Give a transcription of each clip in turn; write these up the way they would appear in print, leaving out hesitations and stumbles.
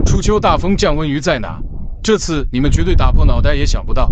初秋大风降温鱼在哪？这次你们绝对打破脑袋也想不到。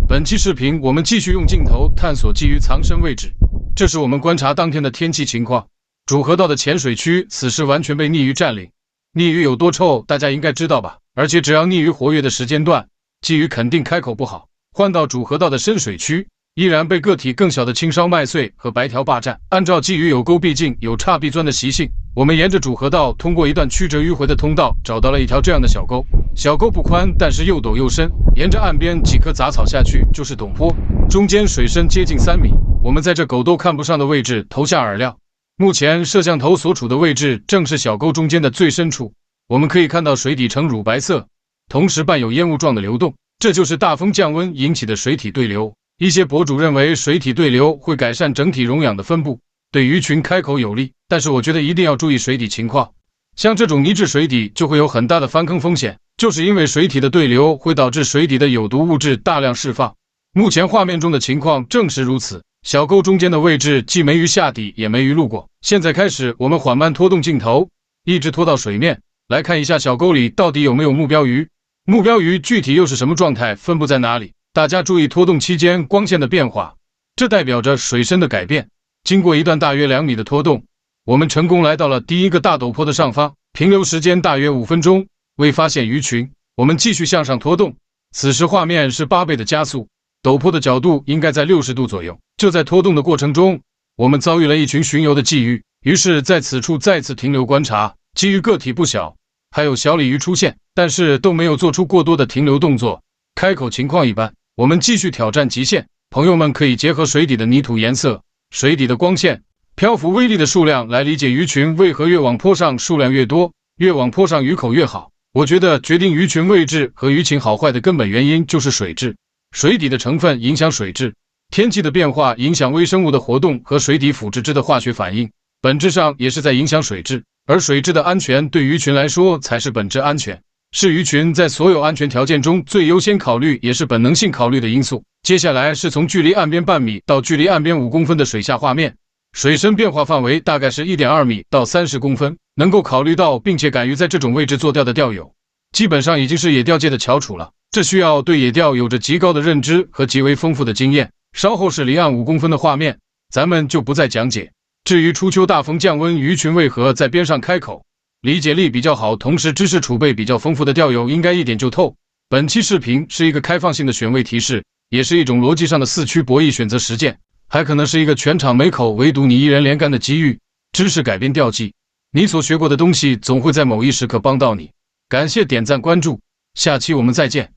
本期视频我们继续用镜头探索鲫鱼藏身位置。这是我们观察当天的天气情况。主河道的浅水区此时完全被溺鱼占领。溺鱼有多臭，大家应该知道吧？而且只要溺鱼活跃的时间段，鲫鱼肯定开口不好。换到主河道的深水区，依然被个体更小的青烧麦穗和白条霸占。按照鲫鱼有钩必进、有叉必钻的习性，我们沿着主河道通过一段曲折迂回的通道，找到了一条这样的小沟。小沟不宽，但是又陡又深，沿着岸边几棵杂草下去就是陡坡，中间水深接近3米。我们在这狗都看不上的位置投下饵料。目前摄像头所处的位置正是小沟中间的最深处，我们可以看到水底呈乳白色，同时伴有烟雾状的流动，这就是大风降温引起的水体对流。一些博主认为水体对流会改善整体溶氧的分布，对鱼群开口有利，但是我觉得一定要注意水底情况。像这种泥质水底就会有很大的翻坑风险，就是因为水体的对流会导致水底的有毒物质大量释放。目前画面中的情况正是如此，小沟中间的位置既没鱼下底也没鱼路过。现在开始，我们缓慢拖动镜头，一直拖到水面，来看一下小沟里到底有没有目标鱼。目标鱼具体又是什么状态，分布在哪里？大家注意拖动期间光线的变化，这代表着水深的改变。经过一段大约2米的拖动，我们成功来到了第一个大陡坡的上方，平流时间大约5分钟，未发现鱼群。我们继续向上拖动，此时画面是8倍的加速，陡坡的角度应该在60度左右。就在拖动的过程中，我们遭遇了一群巡游的鲫鱼，于是在此处再次停留观察。鲫鱼个体不小，还有小鲤鱼出现，但是都没有做出过多的停留动作，开口情况一般。我们继续挑战极限，朋友们可以结合水底的泥土颜色、水底的光线、漂浮微粒的数量来理解鱼群为何越往坡上数量越多，越往坡上鱼口越好。我觉得决定鱼群位置和鱼情好坏的根本原因就是水质，水底的成分影响水质，天气的变化影响微生物的活动和水底腐殖质的化学反应，本质上也是在影响水质，而水质的安全对鱼群来说才是本质安全。是鱼群在所有安全条件中最优先考虑也是本能性考虑的因素。接下来是从距离岸边半米到距离岸边5公分的水下画面，水深变化范围大概是 1.2 米到30公分，能够考虑到并且敢于在这种位置做钓的钓友，基本上已经是野钓界的翘楚了。这需要对野钓有着极高的认知和极为丰富的经验。稍后是离岸5公分的画面，咱们就不再讲解。至于初秋大风降温鱼群为何在边上开口，理解力比较好，同时知识储备比较丰富的钓友应该一点就透。本期视频是一个开放性的选位提示，也是一种逻辑上的4驱博弈选择实践，还可能是一个全场没口唯独你一人连杆的机遇。知识改变钓技，你所学过的东西总会在某一时刻帮到你。感谢点赞关注，下期我们再见。